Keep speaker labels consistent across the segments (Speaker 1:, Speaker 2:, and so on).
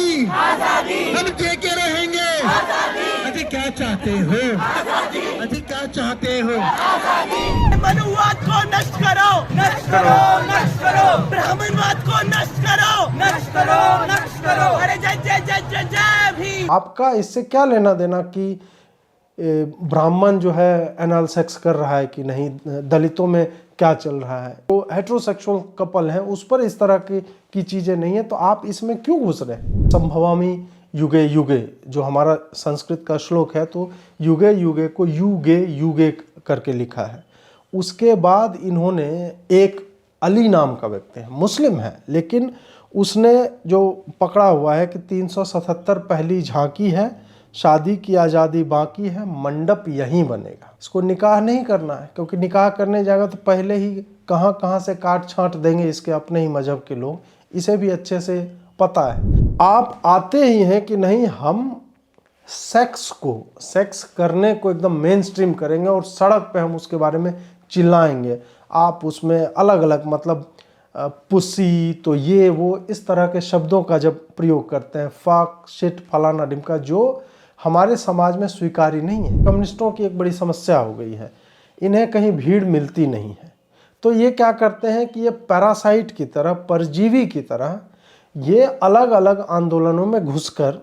Speaker 1: आजादी, हम के रहेंगे। अजी क्या चाहते हो? अजी क्या चाहते हो?
Speaker 2: मनुवाद को नष्ट करो, नष्ट करो, नष्ट करो। ब्राह्मणवाद को नष्ट करो, नष्ट करो, नष्ट करो। अरे जय जय जय जय जय भी।
Speaker 3: आपका इससे क्या लेना देना कि ब्राह्मण जो है एनाल सेक्स कर रहा है कि नहीं, दलितों में क्या चल रहा है, तो हेट्रोसेक्सुअल कपल है उस पर इस तरह की चीजें नहीं है, तो आप इसमें क्यों घुस रहे हैं? संभवामि युगे युगे जो हमारा संस्कृत का श्लोक है, तो युगे युगे को युगे युगे करके लिखा है। उसके बाद इन्होंने एक अली नाम का व्यक्ति है, मुस्लिम है, लेकिन उसने जो पकड़ा हुआ है कि 377 पहली झांकी है, शादी की आज़ादी बाकी है, मंडप यहीं बनेगा। इसको निकाह नहीं करना है, क्योंकि निकाह करने जाएगा तो पहले ही कहाँ कहाँ से काट छांट देंगे इसके अपने ही मजहब के लोग, इसे भी अच्छे से पता है। आप आते ही हैं कि नहीं हम सेक्स करने को एकदम मेन स्ट्रीम करेंगे और सड़क पे हम उसके बारे में चिल्लाएंगे। आप उसमें अलग अलग मतलब पुसी, तो ये वो इस तरह के शब्दों का जब प्रयोग करते हैं, फाक शिट फलाना डिमका, जो हमारे समाज में स्वीकार्य नहीं है। कम्युनिस्टों की एक बड़ी समस्या हो गई है, इन्हें कहीं भीड़ मिलती नहीं है, तो ये क्या करते हैं कि ये पैरासाइट की तरह, परजीवी की तरह ये अलग अलग आंदोलनों में घुसकर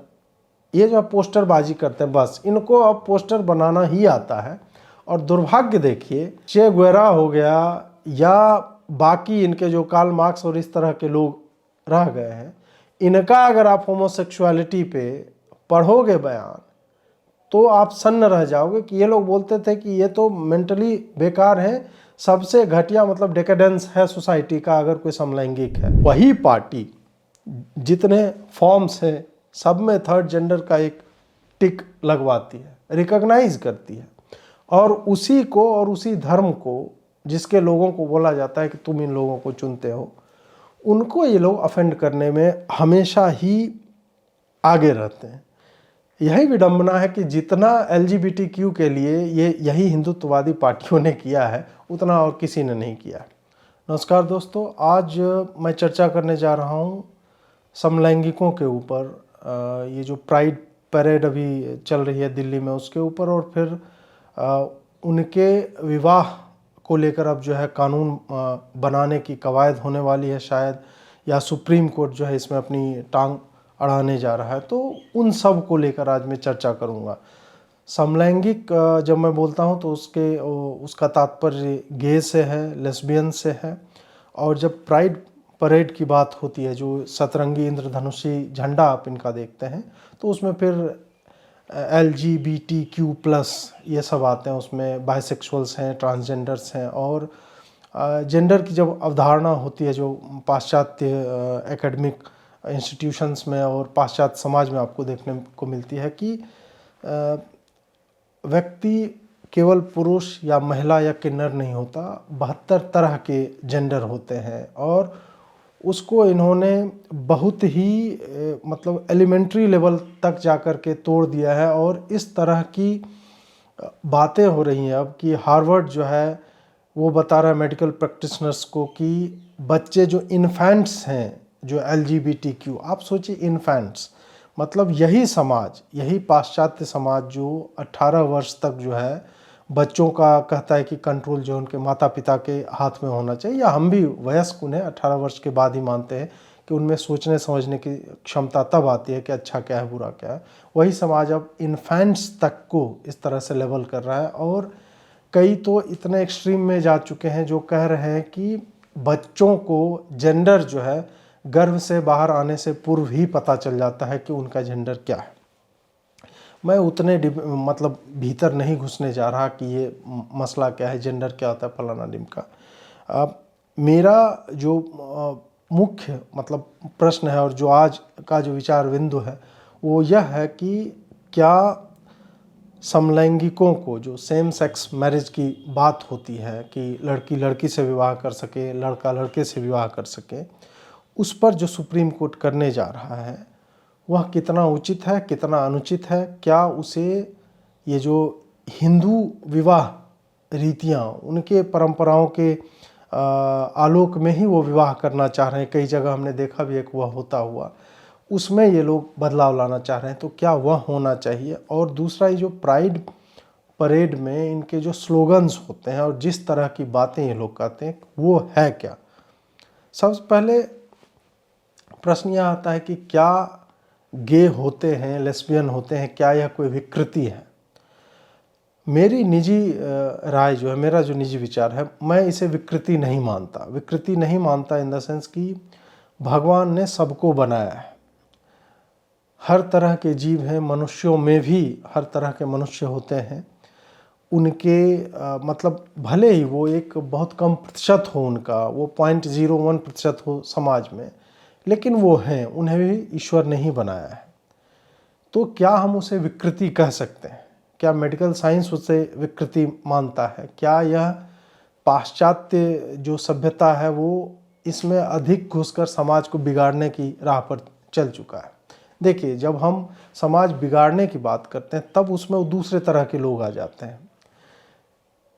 Speaker 3: ये जो पोस्टरबाजी करते हैं, बस इनको अब पोस्टर बनाना ही आता है। और दुर्भाग्य देखिए, चे गुवेरा हो गया या बाकी इनके जो कार्ल मार्क्स और इस तरह के लोग रह गए हैं, इनका अगर आप होमोसेक्सुअलिटी पे पढ़ोगे बयान तो आप सन्न रह जाओगे कि ये लोग बोलते थे कि ये तो मेंटली बेकार है, सबसे घटिया मतलब डेकेडेंस है सोसाइटी का अगर कोई समलैंगिक है। वही पार्टी जितने फॉर्म्स हैं सब में थर्ड जेंडर का एक टिक लगवाती है, रिकॉग्नाइज करती है, और उसी को और उसी धर्म को जिसके लोगों को बोला जाता है कि तुम इन लोगों को चुनते हो, उनको ये लोग अफेंड करने में हमेशा ही आगे रहते हैं। यही विडंबना है कि जितना LGBTQ के लिए यही हिंदुत्ववादी पार्टियों ने किया है, उतना और किसी ने नहीं किया। नमस्कार दोस्तों, आज मैं चर्चा करने जा रहा हूँ समलैंगिकों के ऊपर। ये जो प्राइड परेड अभी चल रही है दिल्ली में उसके ऊपर, और फिर उनके विवाह को लेकर अब जो है कानून बनाने की कवायद होने वाली है शायद, या सुप्रीम कोर्ट जो है इसमें अपनी टांग अड़ाने जा रहा है। तो उन सब को लेकर आज मैं चर्चा करूंगा। समलैंगिक जब मैं बोलता हूं तो उसका तात्पर्य गे से है, लेस्बियन से है। और जब प्राइड परेड की बात होती है, जो सतरंगी इंद्रधनुषी झंडा आप इनका देखते हैं, तो उसमें फिर LGBTQ+ ये सब आते हैं, उसमें बाइसेक्सुअल्स हैं, ट्रांसजेंडर्स हैं, और जेंडर की जब अवधारणा होती है जो पाश्चात्य एकेडमिक इंस्टीट्यूशंस में और पाश्चात्य समाज में आपको देखने को मिलती है कि व्यक्ति केवल पुरुष या महिला या किन्नर नहीं होता, 72 तरह के जेंडर होते हैं, और उसको इन्होंने बहुत ही मतलब एलिमेंट्री लेवल तक जाकर के तोड़ दिया है। और इस तरह की बातें हो रही हैं अब कि हार्वर्ड जो है वो बता रहा है मेडिकल प्रैक्टिशनर्स को कि बच्चे जो इन्फेंट्स हैं जो LGBTQ, आप सोचिए इन्फेंट्स मतलब यही समाज, यही पाश्चात्य समाज जो 18 वर्ष तक जो है बच्चों का कहता है कि कंट्रोल जो उनके माता पिता के हाथ में होना चाहिए, या हम भी वयस्क उन्हें 18 वर्ष के बाद ही मानते हैं कि उनमें सोचने समझने की क्षमता तब आती है कि अच्छा क्या है बुरा क्या है। वही समाज अब इन्फेंट्स तक को इस तरह से लेवल कर रहा है, और कई तो इतने एक्सट्रीम में जा चुके हैं जो कह रहे हैं कि बच्चों को जेंडर जो है गर्भ से बाहर आने से पूर्व ही पता चल जाता है कि उनका जेंडर क्या है। मैं उतने मतलब भीतर नहीं घुसने जा रहा कि ये मसला क्या है, जेंडर क्या होता है, फलाना डिमका। मेरा जो मुख्य मतलब प्रश्न है और जो आज का जो विचार बिंदु है वो यह है कि क्या समलैंगिकों को, जो सेम सेक्स मैरिज की बात होती है कि लड़की लड़की से विवाह कर सके, लड़का लड़के से विवाह कर सके, उस पर जो सुप्रीम कोर्ट करने जा रहा है वह कितना उचित है, कितना अनुचित है? क्या उसे ये जो हिंदू विवाह रीतियाँ, उनके परंपराओं के आलोक में ही वो विवाह करना चाह रहे हैं? कई जगह हमने देखा भी एक वह होता हुआ, उसमें ये लोग बदलाव लाना चाह रहे हैं, तो क्या वह होना चाहिए। और दूसरा, ये जो प्राइड परेड में इनके जो स्लोगन्स होते हैं और जिस तरह की बातें ये लोग कहते हैं वो है क्या। सबसे पहले प्रश्न यह आता है कि क्या गे होते हैं, लेस्बियन होते हैं, क्या यह कोई विकृति है। मेरी निजी राय जो है, मेरा जो निजी विचार है, मैं इसे विकृति नहीं मानता। विकृति नहीं मानता इन द सेंस कि भगवान ने सबको बनाया है, हर तरह के जीव हैं, मनुष्यों में भी हर तरह के मनुष्य होते हैं। उनके मतलब भले ही वो एक बहुत कम प्रतिशत हो, उनका वो 0.01% हो समाज में, लेकिन वो हैं, उन्हें भी ईश्वर ने ही बनाया है। तो क्या हम उसे विकृति कह सकते हैं? क्या मेडिकल साइंस उसे विकृति मानता है? क्या यह पाश्चात्य जो सभ्यता है वो इसमें अधिक घुसकर समाज को बिगाड़ने की राह पर चल चुका है? देखिए, जब हम समाज बिगाड़ने की बात करते हैं तब उसमें वो दूसरे तरह के लोग आ जाते हैं।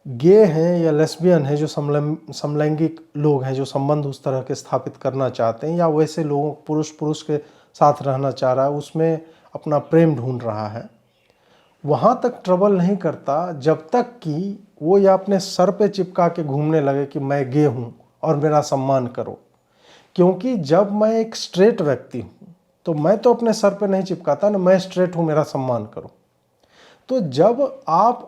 Speaker 3: गे हैं या लेस्बियन हैं, जो समलैंगिक लोग हैं, जो संबंध उस तरह के स्थापित करना चाहते हैं, या वैसे लोगों, पुरुष के साथ रहना चाह रहा है, उसमें अपना प्रेम ढूंढ रहा है, वहाँ तक ट्रबल नहीं करता जब तक कि वो या अपने सर पे चिपका के घूमने लगे कि मैं गे हूँ और मेरा सम्मान करो। क्योंकि जब मैं एक स्ट्रेट व्यक्ति हूँ तो मैं तो अपने सर पे नहीं चिपकाता ना, मैं स्ट्रेट हूँ, मेरा सम्मान करो। तो जब आप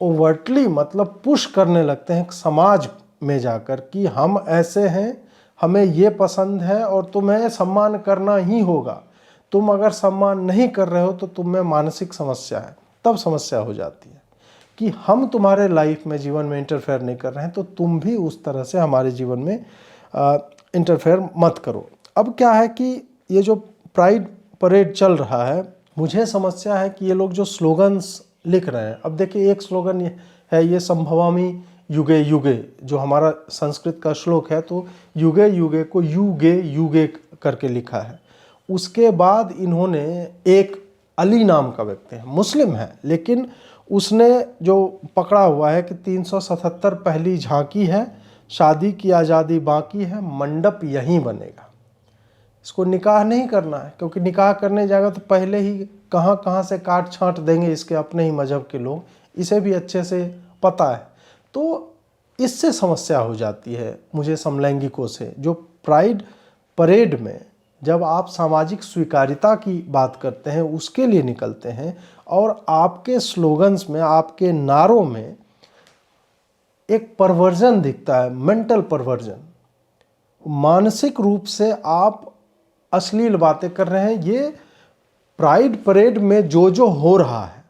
Speaker 3: ओवर्टली मतलब पुश करने लगते हैं समाज में जाकर कि हम ऐसे हैं, हमें ये पसंद है और तुम्हें सम्मान करना ही होगा, तुम अगर सम्मान नहीं कर रहे हो तो तुम में मानसिक समस्या है, तब समस्या हो जाती है कि हम तुम्हारे लाइफ में, जीवन में इंटरफेयर नहीं कर रहे हैं, तो तुम भी उस तरह से हमारे जीवन में इंटरफेयर मत करो। अब क्या है कि ये जो प्राइड परेड चल रहा है, मुझे समस्या है कि ये लोग जो स्लोगन्स लिख रहे हैं, अब देखिए एक स्लोगन है ये संभवामि युगे युगे, जो हमारा संस्कृत का श्लोक है, तो युगे युगे को युगे युगे करके लिखा है। उसके बाद इन्होंने एक अली नाम का व्यक्ति है, मुस्लिम है, लेकिन उसने जो पकड़ा हुआ है कि 377 पहली झांकी है, शादी की आज़ादी बाकी है, मंडप यहीं बनेगा। इसको निकाह नहीं करना है, क्योंकि निकाह करने जाएगा तो पहले ही कहाँ कहाँ से काट छांट देंगे इसके अपने ही मजहब के लोग, इसे भी अच्छे से पता है। तो इससे समस्या हो जाती है मुझे समलैंगिकों से, जो प्राइड परेड में जब आप सामाजिक स्वीकार्यता की बात करते हैं, उसके लिए निकलते हैं और आपके स्लोगन्स में, आपके नारों में एक परवर्जन दिखता है, मेंटल परवर्जन, मानसिक रूप से आप अश्लील बातें कर रहे हैं। ये प्राइड परेड में जो हो रहा है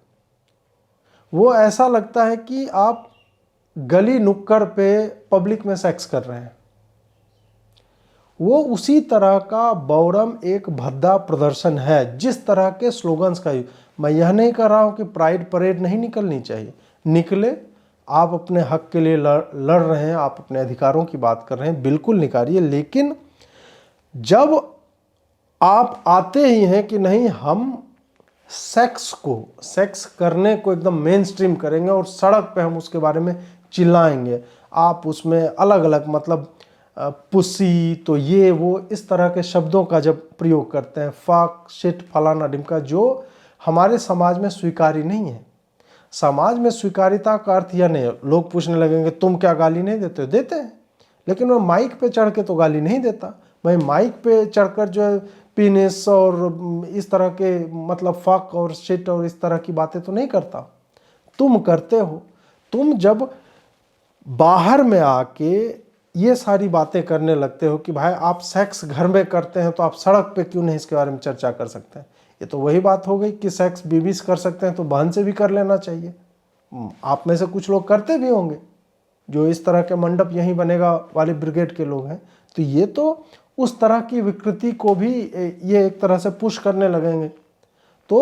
Speaker 3: वो ऐसा लगता है कि आप गली नुक्कड़ पे पब्लिक में सेक्स कर रहे हैं। वो उसी तरह का बौरम एक भद्दा प्रदर्शन है जिस तरह के स्लोगन्स का। मैं यह नहीं कर रहा हूं कि प्राइड परेड नहीं निकलनी चाहिए, निकले, आप अपने हक के लिए लड़ रहे हैं, आप अपने अधिकारों की बात कर रहे हैं, बिल्कुल निकालिए। लेकिन जब आप आते ही हैं कि नहीं, हम सेक्स करने को एकदम मेन स्ट्रीम करेंगे और सड़क पे हम उसके बारे में चिल्लाएंगे, आप उसमें अलग अलग मतलब पुसी, तो ये वो इस तरह के शब्दों का जब प्रयोग करते हैं, फाक, शिट, फलाना ढिमका, जो हमारे समाज में स्वीकार्य नहीं है। समाज में स्वीकार्यता का अर्थ यह नहीं है, लोग पूछने लगेंगे तुम क्या गाली नहीं देते हो? देते हैं, लेकिन वो माइक पे चढ़ के तो गाली नहीं देता। भाई माइक पे चढ़कर जो है पीनिस और इस तरह के मतलब फक और शिट और इस तरह की बातें तो नहीं करता। तुम करते हो। तुम जब बाहर में आके ये सारी बातें करने लगते हो कि भाई आप सेक्स घर में करते हैं तो आप सड़क पे क्यों नहीं इसके बारे में चर्चा कर सकते हैं। ये तो वही बात हो गई कि सेक्स बीवी से कर सकते हैं तो बहन से भी कर लेना चाहिए। आप में से कुछ लोग करते भी होंगे, जो इस तरह के मंडप यहीं बनेगा वाले ब्रिगेड के लोग हैं। तो ये तो उस तरह की विकृति को भी ये एक तरह से पुश करने लगेंगे। तो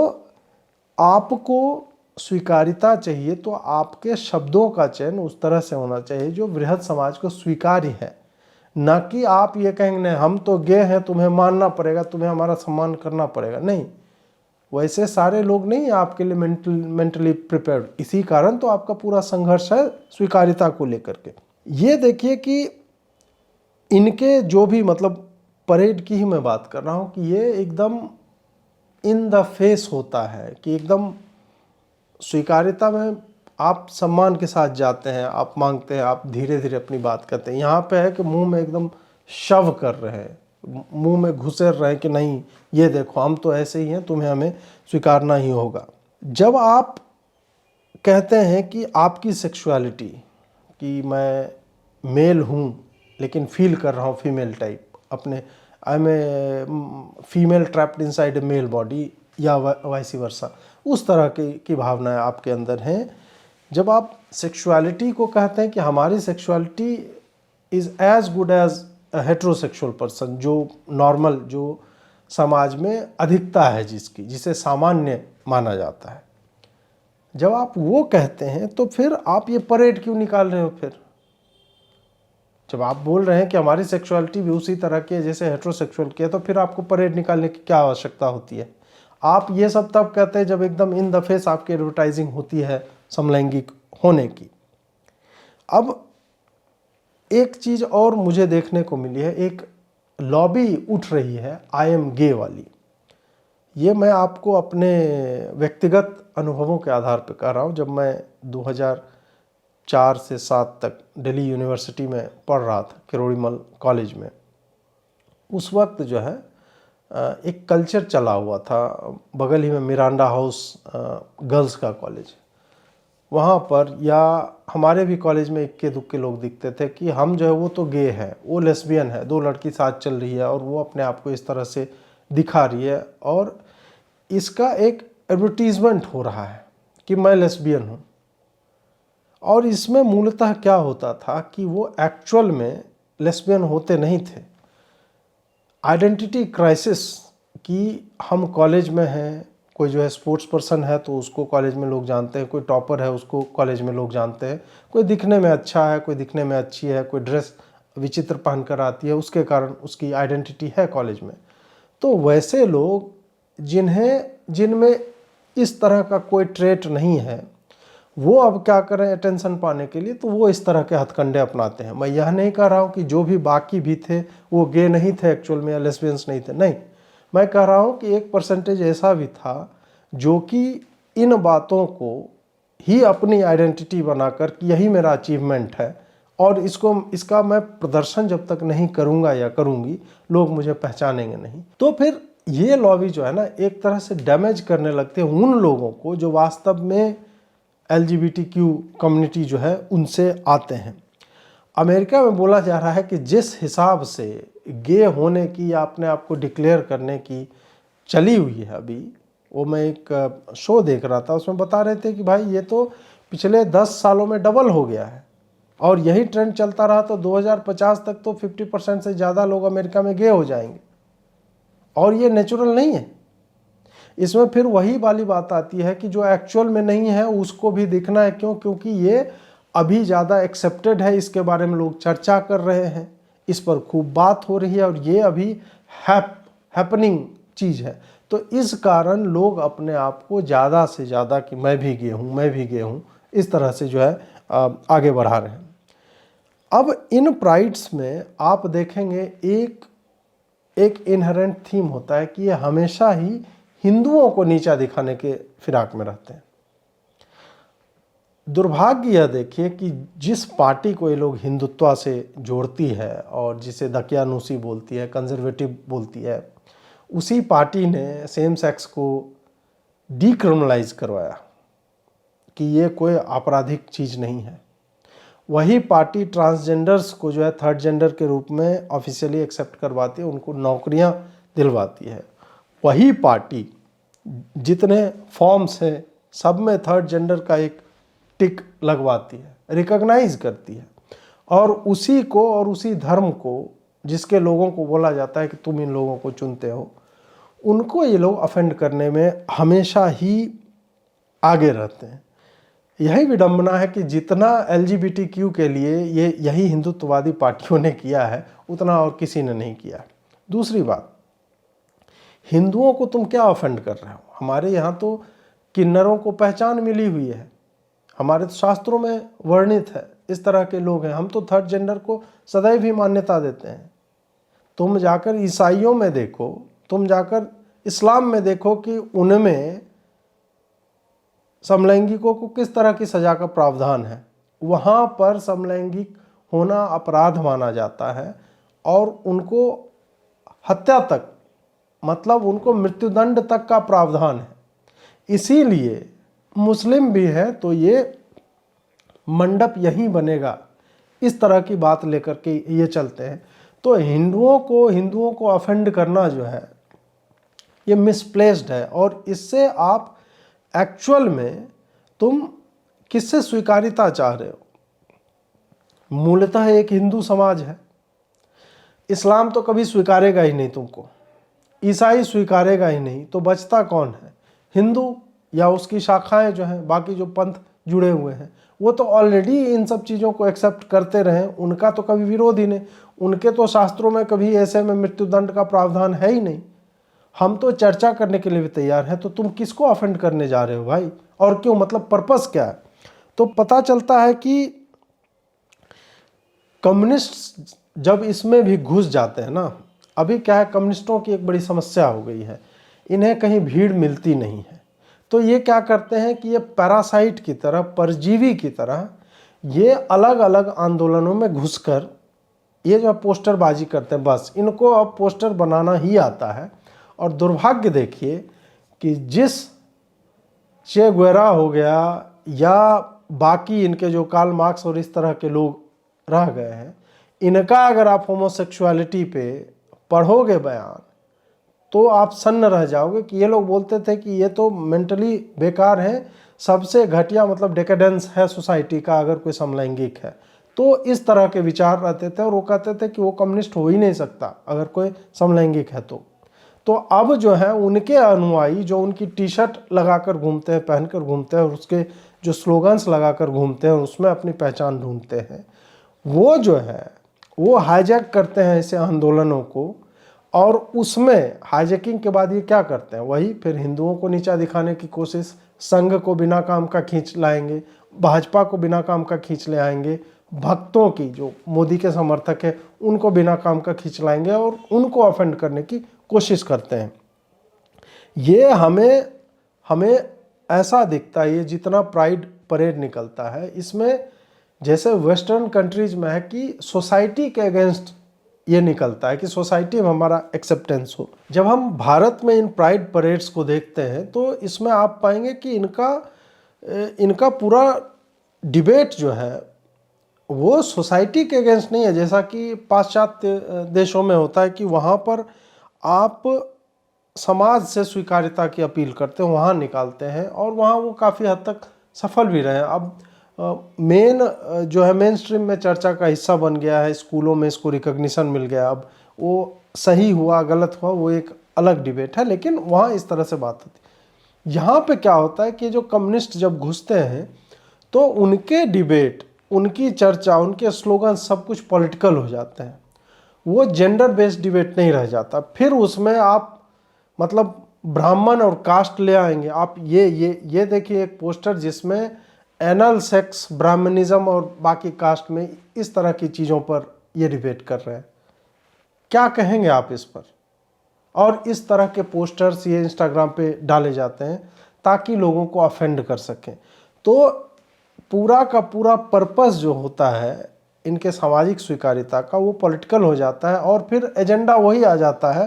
Speaker 3: आपको स्वीकार्यता चाहिए तो आपके शब्दों का चयन उस तरह से होना चाहिए जो बृहद समाज को स्वीकार्य है, ना कि आप ये कहेंगे नहीं हम तो गे हैं, तुम्हें मानना पड़ेगा, तुम्हें हमारा सम्मान करना पड़ेगा। नहीं, वैसे सारे लोग नहीं आपके लिए मेंटली प्रिपेयर्ड। इसी कारण तो आपका पूरा संघर्ष है स्वीकार्यता को लेकर के। ये देखिए कि इनके जो भी मतलब परेड की ही मैं बात कर रहा हूँ कि ये एकदम इन द फेस होता है, कि एकदम स्वीकार्यता में आप सम्मान के साथ जाते हैं, आप मांगते हैं, आप धीरे धीरे अपनी बात करते हैं। यहाँ पे है कि मुंह में एकदम शव कर रहे हैं, मुंह में घुसेर रहे हैं कि नहीं ये देखो हम तो ऐसे ही हैं, तुम्हें हमें स्वीकारना ही होगा। जब आप कहते हैं कि आपकी सेक्सुअलिटी, कि मैं मेल हूँ लेकिन फील कर रहा हूँ फीमेल टाइप, अपने I am a female trapped inside a male body या वाइस वर्सा, उस तरह की भावनाएं आपके अंदर हैं। जब आप सेक्सुअलिटी को कहते हैं कि हमारी sexuality is as good as a heterosexual person, जो नॉर्मल, जो समाज में अधिकता है, जिसे सामान्य माना जाता है, जब आप वो कहते हैं तो फिर आप ये परेड क्यों निकाल रहे हो? फिर जब आप बोल रहे हैं कि हमारी सेक्सुअलिटी भी उसी तरह की है जैसे हेट्रोसेक्सुअल की है, तो फिर आपको परेड निकालने की क्या आवश्यकता होती है? आप ये सब तब कहते हैं जब एकदम इन द फेस आपकी एडवर्टाइजिंग होती है समलैंगिक होने की। अब एक चीज़ और मुझे देखने को मिली है, एक लॉबी उठ रही है आई एम गे वाली। ये मैं आपको अपने व्यक्तिगत अनुभवों के आधार पर कह रहा हूँ। जब मैं 2004 से 7 तक दिल्ली यूनिवर्सिटी में पढ़ रहा था, किरोड़ीमल कॉलेज में, उस वक्त जो है एक कल्चर चला हुआ था, बगल ही में मिरांडा हाउस गर्ल्स का कॉलेज, वहाँ पर, या हमारे भी कॉलेज में इक्के दुक्के लोग दिखते थे कि हम जो है वो तो गे है, वो लेस्बियन है, 2 लड़की साथ चल रही है और वो अपने आप को इस तरह से दिखा रही है और इसका एक एडवर्टीजमेंट हो रहा है कि मैं लेस्बियन हूँ। और इसमें मूलतः क्या होता था कि वो एक्चुअल में लेस्बियन होते नहीं थे। आइडेंटिटी क्राइसिस कि हम कॉलेज में हैं, कोई जो है स्पोर्ट्स पर्सन है तो उसको कॉलेज में लोग जानते हैं, कोई टॉपर है उसको कॉलेज में लोग जानते हैं, कोई दिखने में अच्छा है, कोई दिखने में अच्छी है, कोई ड्रेस विचित्र पहन कर आती है, उसके कारण उसकी आइडेंटिटी है कॉलेज में। तो वैसे लोग जिनमें इस तरह का कोई ट्रेट नहीं है, वो अब क्या करें अटेंशन पाने के लिए, तो वो इस तरह के हथकंडे अपनाते हैं। मैं यह नहीं कह रहा हूँ कि जो भी बाकी भी थे वो गे नहीं थे एक्चुअल में, या लेस्बियंस नहीं थे, नहीं। मैं कह रहा हूँ कि 1% ऐसा भी था जो कि इन बातों को ही अपनी आइडेंटिटी बनाकर कि यही मेरा अचीवमेंट है और इसका मैं प्रदर्शन जब तक नहीं करूँगा या करूँगी, लोग मुझे पहचानेंगे नहीं। तो फिर ये लॉबी जो है ना, एक तरह से डैमेज करने लगते हैं उन लोगों को जो वास्तव में LGBTQ कम्युनिटी जो है उनसे आते हैं। अमेरिका में बोला जा रहा है कि जिस हिसाब से गे होने की या अपने आप को डिक्लेयर करने की चली हुई है अभी, वो मैं एक शो देख रहा था, उसमें बता रहे थे कि भाई ये तो पिछले 10 सालों में डबल हो गया है और यही ट्रेंड चलता रहा तो 2050 तक तो 50% से ज़्यादा लोग अमेरिका में गे हो जाएंगे। और ये नेचुरल नहीं है। इसमें फिर वही वाली बात आती है कि जो एक्चुअल में नहीं है उसको भी दिखना है। क्यों? क्योंकि ये अभी ज़्यादा एक्सेप्टेड है, इसके बारे में लोग चर्चा कर रहे हैं, इस पर खूब बात हो रही है और ये अभी हैपनिंग चीज़ है। तो इस कारण लोग अपने आप को ज़्यादा से ज़्यादा कि मैं भी गे हूँ, मैं भी गे हूँ, इस तरह से जो है आगे बढ़ा रहे हैं। अब इन प्राइड्स में आप देखेंगे एक इनहेरेंट थीम होता है कि ये हमेशा ही हिंदुओं को नीचा दिखाने के फिराक में रहते हैं। दुर्भाग्य यह देखिए कि जिस पार्टी को ये लोग हिंदुत्व से जोड़ती है और जिसे दकियानूसी बोलती है, कंजर्वेटिव बोलती है, उसी पार्टी ने सेम सेक्स को डीक्रिमिनलाइज करवाया कि ये कोई आपराधिक चीज़ नहीं है। वही पार्टी ट्रांसजेंडर्स को जो है थर्ड जेंडर के रूप में ऑफिशियली एक्सेप्ट करवाती है, उनको नौकरियां दिलवाती है। वही पार्टी जितने फॉर्म्स हैं सब में थर्ड जेंडर का एक टिक लगवाती है, रिकॉग्नाइज करती है, और उसी को और उसी धर्म को जिसके लोगों को बोला जाता है कि तुम इन लोगों को चुनते हो, उनको ये लोग अफेंड करने में हमेशा ही आगे रहते हैं। यही विडंबना है कि जितना LGBTQ के लिए यही हिंदुत्ववादी पार्टियों ने किया है उतना और किसी ने नहीं किया। दूसरी बात, हिंदुओं को तुम क्या ऑफेंड कर रहे हो? हमारे यहाँ तो किन्नरों को पहचान मिली हुई है, हमारे तो शास्त्रों में वर्णित है इस तरह के लोग हैं। हम तो थर्ड जेंडर को सदैव ही मान्यता देते हैं। तुम जाकर ईसाइयों में देखो, तुम जाकर इस्लाम में देखो कि उनमें समलैंगिकों को किस तरह की सजा का प्रावधान है। वहाँ पर समलैंगिक होना अपराध माना जाता है और उनको हत्या तक, मतलब उनको मृत्युदंड तक का प्रावधान है। इसीलिए मुस्लिम भी है तो ये मंडप यहीं बनेगा, इस तरह की बात लेकर के ये चलते हैं। तो हिंदुओं को ऑफेंड करना जो है ये मिसप्लेस्ड है। और इससे आप एक्चुअल में तुम किससे स्वीकार्यता चाह रहे हो? मूलतः एक हिंदू समाज है, इस्लाम तो कभी स्वीकारेगा ही नहीं तुमको, ईसाई स्वीकारेगा ही नहीं, तो बचता कौन है? हिंदू या उसकी शाखाएं जो हैं, बाकी जो पंथ जुड़े हुए हैं, वो तो ऑलरेडी इन सब चीज़ों को एक्सेप्ट करते रहे, उनका तो कभी विरोध ही नहीं। उनके तो शास्त्रों में कभी ऐसे में मृत्युदंड का प्रावधान है ही नहीं। हम तो चर्चा करने के लिए भी तैयार हैं, तो तुम किसको ऑफेंड करने जा रहे हो भाई? और क्यों, मतलब पर्पस क्या है? तो पता चलता है कि कम्युनिस्ट जब इसमें भी घुस जाते हैं ना, अभी क्या है, कम्युनिस्टों की एक बड़ी समस्या हो गई है, इन्हें कहीं भीड़ मिलती नहीं है। तो ये क्या करते हैं कि ये पैरासाइट की तरह, परजीवी की तरह, ये अलग अलग आंदोलनों में घुसकर ये जो पोस्टरबाजी करते हैं, बस इनको अब पोस्टर बनाना ही आता है। और दुर्भाग्य देखिए कि जिस चे गुवेरा हो गया या बाकी इनके जो कार्ल मार्क्स और इस तरह के लोग रह गए हैं, इनका अगर आप होमोसेक्सुअलिटी पे पढ़ोगे बयान तो आप सन्न रह जाओगे कि ये लोग बोलते थे कि ये तो मेंटली बेकार है, सबसे घटिया मतलब डेकेडेंस है सोसाइटी का अगर कोई समलैंगिक है। तो इस तरह के विचार रहते थे और वो कहते थे कि वो कम्युनिस्ट हो ही नहीं सकता अगर कोई समलैंगिक है तो अब जो है उनके अनुयायी जो उनकी टी शर्ट लगाकर घूमते हैं, पहनकर घूमते हैं और उसके जो स्लोगन्स लगाकर घूमते हैं और उसमें अपनी पहचान ढूंढते हैं, वो जो है वो हाईजैक करते हैं ऐसे आंदोलनों को। और उसमें हाईजैकिंग के बाद ये क्या करते हैं, वही फिर हिंदुओं को नीचा दिखाने की कोशिश, संघ को बिना काम का खींच लाएंगे, भाजपा को बिना काम का खींच ले आएंगे, भक्तों की जो मोदी के समर्थक है उनको बिना काम का खींच लाएंगे और उनको ऑफेंड करने की कोशिश करते हैं। ये हमें ऐसा दिखता है, ये जितना प्राइड परेड निकलता है इसमें जैसे वेस्टर्न कंट्रीज में है कि सोसाइटी के अगेंस्ट ये निकलता है कि सोसाइटी में हमारा एक्सेप्टेंस हो। जब हम भारत में इन प्राइड परेड्स को देखते हैं तो इसमें आप पाएंगे कि इनका पूरा डिबेट जो है वो सोसाइटी के अगेंस्ट नहीं है, जैसा कि पाश्चात्य देशों में होता है कि वहाँ पर आप समाज से स्वीकार्यता की अपील करते हैं, वहाँ निकालते हैं और वहाँ वो काफ़ी हद तक सफल भी रहे हैं। अब जो है मेन स्ट्रीम में चर्चा का हिस्सा बन गया है, स्कूलों में इसको रिकॉग्निशन मिल गया। अब वो सही हुआ गलत हुआ वो एक अलग डिबेट है, लेकिन वहाँ इस तरह से बात होती। यहाँ पे क्या होता है कि जो कम्युनिस्ट जब घुसते हैं तो उनके डिबेट, उनकी चर्चा, उनके स्लोगन सब कुछ पॉलिटिकल हो जाते हैं, वो जेंडर बेस्ड डिबेट नहीं रह जाता। फिर उसमें आप मतलब ब्राह्मण और कास्ट ले आएंगे। आप ये देखिए एक पोस्टर जिसमें एनल सेक्स, ब्राह्मणिज्म और बाकी कास्ट में इस तरह की चीज़ों पर ये डिबेट कर रहे हैं। क्या कहेंगे आप इस पर? और इस तरह के पोस्टर्स ये इंस्टाग्राम पे डाले जाते हैं ताकि लोगों को ऑफेंड कर सकें। तो पूरा का पूरा पर्पस जो होता है इनके सामाजिक स्वीकार्यता का वो पॉलिटिकल हो जाता है और फिर एजेंडा वही आ जाता है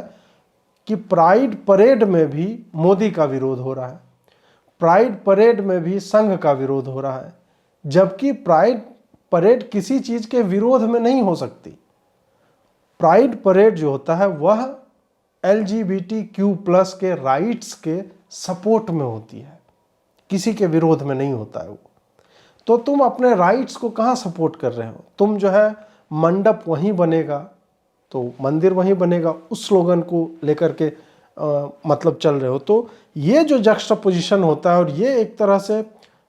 Speaker 3: कि प्राइड परेड में भी मोदी का विरोध हो रहा है, प्राइड परेड में भी संघ का विरोध हो रहा है, जबकि प्राइड परेड किसी चीज़ के विरोध में नहीं हो सकती। प्राइड परेड जो होता है वह LGBTQ+ के राइट्स के सपोर्ट में होती है, किसी के विरोध में नहीं होता है वो। तो तुम अपने राइट्स को कहाँ सपोर्ट कर रहे हो? तुम जो है मंडप वहीं बनेगा तो मंदिर वहीं बनेगा, उस स्लोगन को लेकर के मतलब चल रहे हो। तो ये जो जक्सटापोजिशन होता है और ये एक तरह से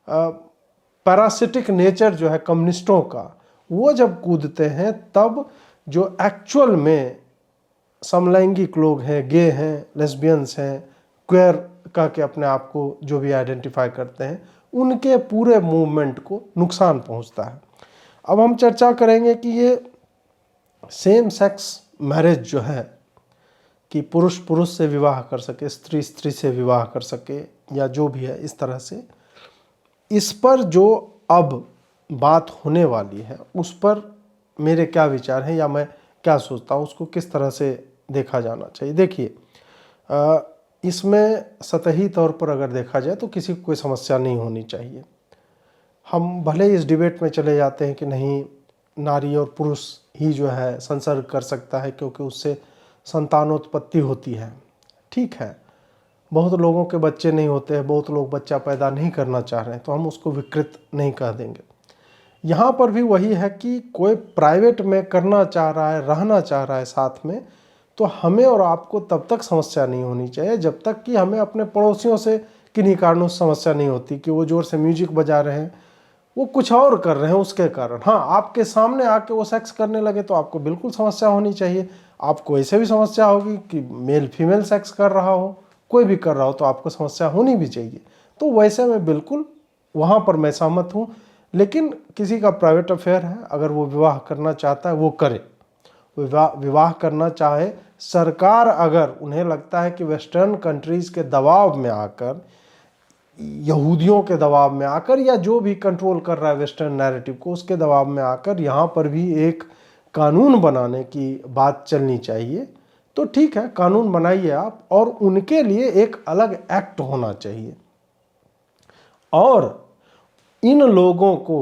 Speaker 3: पैरासिटिक नेचर जो है कम्युनिस्टों का, वो जब कूदते हैं तब जो एक्चुअल में समलैंगिक लोग हैं, गे हैं, लेस्बियंस हैं, क्वेयर का के अपने आप को जो भी आइडेंटिफाई करते हैं, उनके पूरे मूवमेंट को नुकसान पहुंचता है। अब हम चर्चा करेंगे कि ये सेम सेक्स मैरिज जो है कि पुरुष पुरुष से विवाह कर सके, स्त्री स्त्री से विवाह कर सके, या जो भी है इस तरह से, इस पर जो अब बात होने वाली है उस पर मेरे क्या विचार हैं या मैं क्या सोचता हूँ, उसको किस तरह से देखा जाना चाहिए। देखिए, इसमें सतही तौर पर अगर देखा जाए तो किसी को कोई समस्या नहीं होनी चाहिए। हम भले इस डिबेट में चले जाते हैं कि नहीं, नारी और पुरुष ही जो है संसर्ग कर सकता है क्योंकि उससे संतानोत्पत्ति होती है। ठीक है, बहुत लोगों के बच्चे नहीं होते हैं, बहुत लोग बच्चा पैदा नहीं करना चाह रहे हैं, तो हम उसको विकृत नहीं कह देंगे। यहाँ पर भी वही है कि कोई प्राइवेट में करना चाह रहा है, रहना चाह रहा है साथ में, तो हमें और आपको तब तक समस्या नहीं होनी चाहिए जब तक कि हमें अपने पड़ोसियों से किन्हीं कारणों से समस्या नहीं होती कि वो जोर से म्यूजिक बजा रहे हैं, वो कुछ और कर रहे हैं उसके कारण। हाँ, आपके सामने आके वो सेक्स करने लगे तो आपको बिल्कुल समस्या होनी चाहिए। आपको ऐसे भी समस्या होगी कि मेल फीमेल सेक्स कर रहा हो, कोई भी कर रहा हो, तो आपको समस्या होनी भी चाहिए। तो वैसे में बिल्कुल वहाँ पर मैं सहमत हूँ, लेकिन किसी का प्राइवेट अफेयर है, अगर वो विवाह करना चाहता है वो करे, विवाह करना चाहे। सरकार अगर उन्हें लगता है कि वेस्टर्न कंट्रीज़ के दबाव में आकर, यहूदियों के दबाव में आकर, या जो भी कंट्रोल कर रहा है वेस्टर्न नैरेटिव को, उसके दबाव में आकर यहाँ पर भी एक कानून बनाने की बात चलनी चाहिए, तो ठीक है, कानून बनाइए आप, और उनके लिए एक अलग एक्ट होना चाहिए। और इन लोगों को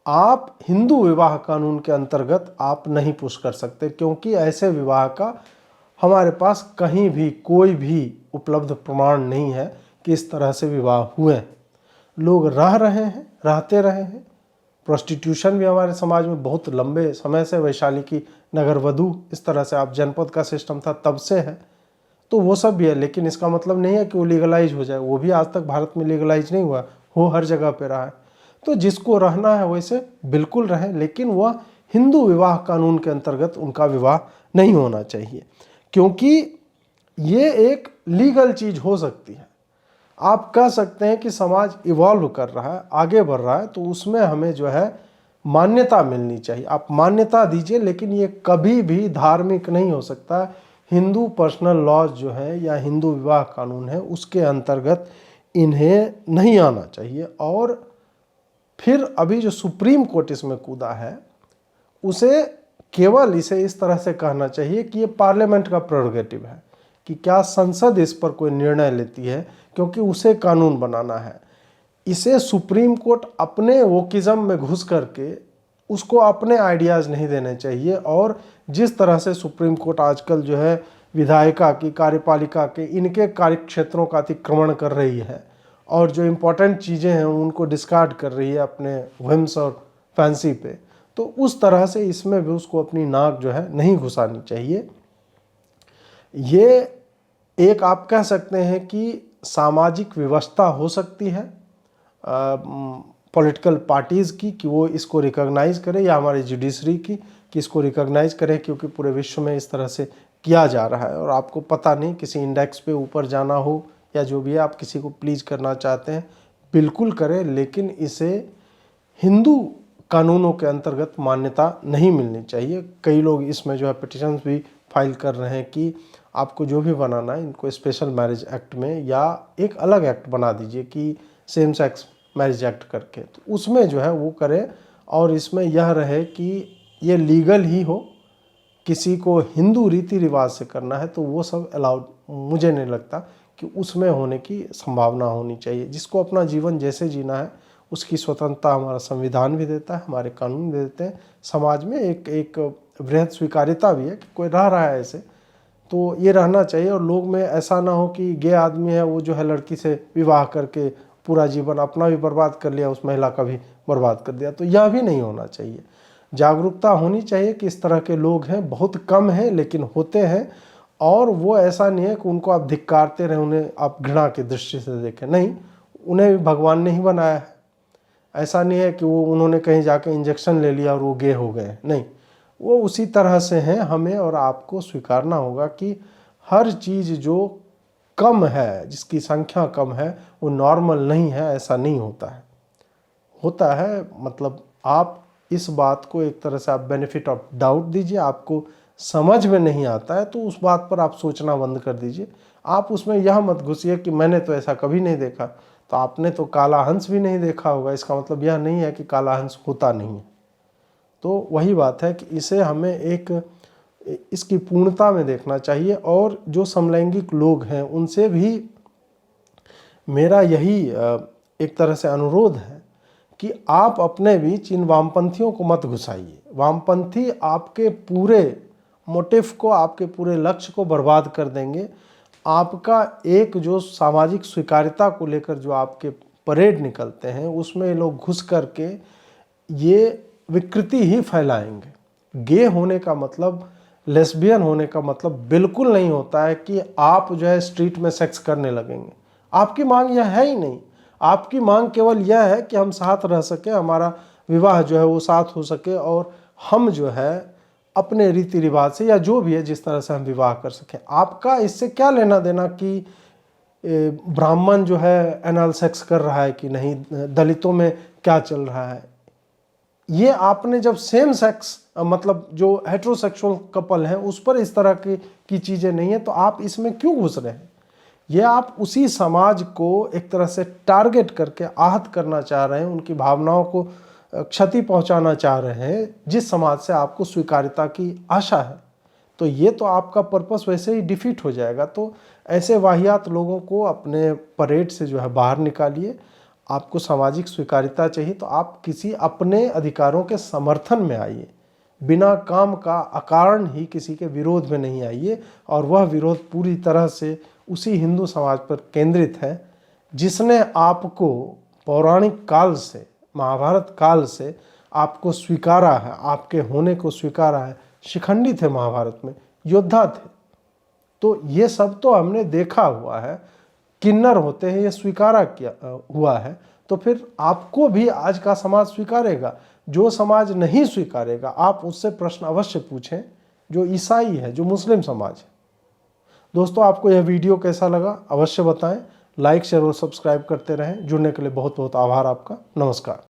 Speaker 3: आप हिंदू विवाह कानून के अंतर्गत आप नहीं पुश कर सकते, क्योंकि ऐसे विवाह का हमारे पास कहीं भी कोई भी उपलब्ध प्रमाण नहीं है कि इस तरह से विवाह हुए। लोग रह रहे हैं, रहते रहे हैं। प्रोस्टिट्यूशन भी हमारे समाज में बहुत लंबे समय से, वैशाली की नगर वधू इस तरह से आप जनपद का सिस्टम था तब से है, तो वो सब भी है। लेकिन इसका मतलब नहीं है कि वो लीगलाइज हो जाए, वो भी आज तक भारत में लीगलाइज नहीं हुआ, वो हर जगह पे रहा है। तो जिसको रहना है वैसे बिल्कुल रहे, लेकिन वह हिंदू विवाह कानून के अंतर्गत उनका विवाह नहीं होना चाहिए, क्योंकि ये एक लीगल चीज हो सकती है। आप कह सकते हैं कि समाज इवॉल्व कर रहा है, आगे बढ़ रहा है, तो उसमें हमें जो है मान्यता मिलनी चाहिए। आप मान्यता दीजिए, लेकिन ये कभी भी धार्मिक नहीं हो सकता। हिंदू पर्सनल लॉज जो है या हिंदू विवाह कानून है, उसके अंतर्गत इन्हें नहीं आना चाहिए। और फिर अभी जो सुप्रीम कोर्ट इसमें कूदा है, उसे केवल इसे इस तरह से कहना चाहिए कि ये पार्लियामेंट का प्रेरोगेटिव है, कि क्या संसद इस पर कोई निर्णय लेती है, क्योंकि उसे कानून बनाना है। इसे सुप्रीम कोर्ट अपने वोकिज्म में घुस करके उसको अपने आइडियाज़ नहीं देने चाहिए। और जिस तरह से सुप्रीम कोर्ट आजकल जो है विधायिका की, कार्यपालिका के, इनके कार्य क्षेत्रों का अतिक्रमण कर रही है, और जो इम्पोर्टेंट चीज़ें हैं उनको डिस्कार्ड कर रही है अपने व्हिम्स और फैंसी पे, तो उस तरह से इसमें भी उसको अपनी नाक जो है नहीं घुसानी चाहिए। ये एक आप कह सकते हैं कि सामाजिक व्यवस्था हो सकती है पॉलिटिकल पार्टीज़ की, कि वो इसको रिकॉग्नाइज करे, या हमारी जुडिशरी की कि इसको रिकॉग्नाइज करे, क्योंकि पूरे विश्व में इस तरह से किया जा रहा है। और आपको पता नहीं, किसी इंडेक्स पे ऊपर जाना हो या जो भी है, आप किसी को प्लीज़ करना चाहते हैं, बिल्कुल करें, लेकिन इसे हिंदू कानूनों के अंतर्गत मान्यता नहीं मिलनी चाहिए। कई लोग इसमें जो है पिटिशंस भी फाइल कर रहे हैं कि आपको जो भी बनाना है, इनको स्पेशल मैरिज एक्ट में या एक अलग एक्ट बना दीजिए कि सेम सेक्स मैरिज एक्ट करके, तो उसमें जो है वो करें। और इसमें यह रहे कि ये लीगल ही हो। किसी को हिंदू रीति रिवाज से करना है तो वो सब अलाउड मुझे नहीं लगता कि उसमें होने की संभावना होनी चाहिए। जिसको अपना जीवन जैसे जीना है उसकी स्वतंत्रता हमारा संविधान भी देता है, हमारे कानून भी देते हैं। समाज में एक वृहद स्वीकार्यता भी है कि कोई रह रहा है ऐसे, तो ये रहना चाहिए। और लोग में ऐसा ना हो कि गे आदमी है वो जो है लड़की से विवाह करके पूरा जीवन अपना भी बर्बाद कर लिया, उस महिला का भी बर्बाद कर दिया, तो यह भी नहीं होना चाहिए। जागरूकता होनी चाहिए कि इस तरह के लोग हैं, बहुत कम हैं लेकिन होते हैं। और वो ऐसा नहीं है कि उनको आप धिक्कारते रहें, उन्हें आप घृणा की दृष्टि से देखें, नहीं, उन्हें भी भगवान ने ही बनाया है। ऐसा नहीं है कि वो उन्होंने कहीं जाके इंजेक्शन ले लिया और वो गे हो गए, नहीं, वो उसी तरह से हैं। हमें और आपको स्वीकारना होगा कि हर चीज़ जो कम है, जिसकी संख्या कम है, वो नॉर्मल नहीं है, ऐसा नहीं होता है। होता है मतलब आप इस बात को एक तरह से आप बेनिफिट ऑफ डाउट दीजिए, आपको समझ में नहीं आता है तो उस बात पर आप सोचना बंद कर दीजिए। आप उसमें यह मत घुसिए कि मैंने तो ऐसा कभी नहीं देखा। तो आपने तो काला हंस भी नहीं देखा होगा, इसका मतलब यह नहीं है कि काला हंस होता नहीं है। तो वही बात है कि इसे हमें इसकी पूर्णता में देखना चाहिए। और जो समलैंगिक लोग हैं उनसे भी मेरा यही एक तरह से अनुरोध है कि आप अपने बीच इन वामपंथियों को मत घुसाइए। वामपंथी आपके पूरे मोटिव को, आपके पूरे लक्ष्य को बर्बाद कर देंगे। आपका एक जो सामाजिक स्वीकार्यता को लेकर जो आपके परेड निकलते हैं उसमें ये लोग घुस करके ये विकृति ही फैलाएंगे। गे होने का मतलब, लेस्बियन होने का मतलब बिल्कुल नहीं होता है कि आप जो है स्ट्रीट में सेक्स करने लगेंगे। आपकी मांग यह है ही नहीं। आपकी मांग केवल यह है कि हम साथ रह सके, हमारा विवाह जो है वो साथ हो सके और हम जो है अपने रीति रिवाज से या जो भी है जिस तरह से हम विवाह कर सकें। आपका इससे क्या लेना देना कि ब्राह्मण जो है एनाल सेक्स कर रहा है कि नहीं, दलितों में क्या चल रहा है। ये आपने जब सेम सेक्स मतलब जो हेट्रोसेक्सुअल कपल हैं उस पर इस तरह की चीज़ें नहीं है तो आप इसमें क्यों घुस रहे हैं। ये आप उसी समाज को एक तरह से टारगेट करके आहत करना चाह रहे हैं, उनकी भावनाओं को क्षति पहुंचाना चाह रहे हैं जिस समाज से आपको स्वीकार्यता की आशा है। तो ये तो आपका पर्पस वैसे ही डिफीट हो जाएगा। तो ऐसे वाहियात लोगों को अपने परेड से जो है बाहर निकालिए। आपको सामाजिक स्वीकार्यता चाहिए तो आप किसी अपने अधिकारों के समर्थन में आइए, बिना काम का अकारण ही किसी के विरोध में नहीं आइए। और वह विरोध पूरी तरह से उसी हिंदू समाज पर केंद्रित है जिसने आपको पौराणिक काल से, महाभारत काल से आपको स्वीकारा है, आपके होने को स्वीकारा है। शिखंडी थे महाभारत में, योद्धा थे। तो ये सब तो हमने देखा हुआ है, किन्नर होते हैं, ये स्वीकारा किया हुआ है। तो फिर आपको भी आज का समाज स्वीकारेगा। जो समाज नहीं स्वीकारेगा आप उससे प्रश्न अवश्य पूछें, जो ईसाई है, जो मुस्लिम समाज है। दोस्तों, आपको यह वीडियो कैसा लगा अवश्य बताएं। लाइक, शेयर और सब्सक्राइब करते रहें। जुड़ने के लिए बहुत बहुत आभार आपका। नमस्कार।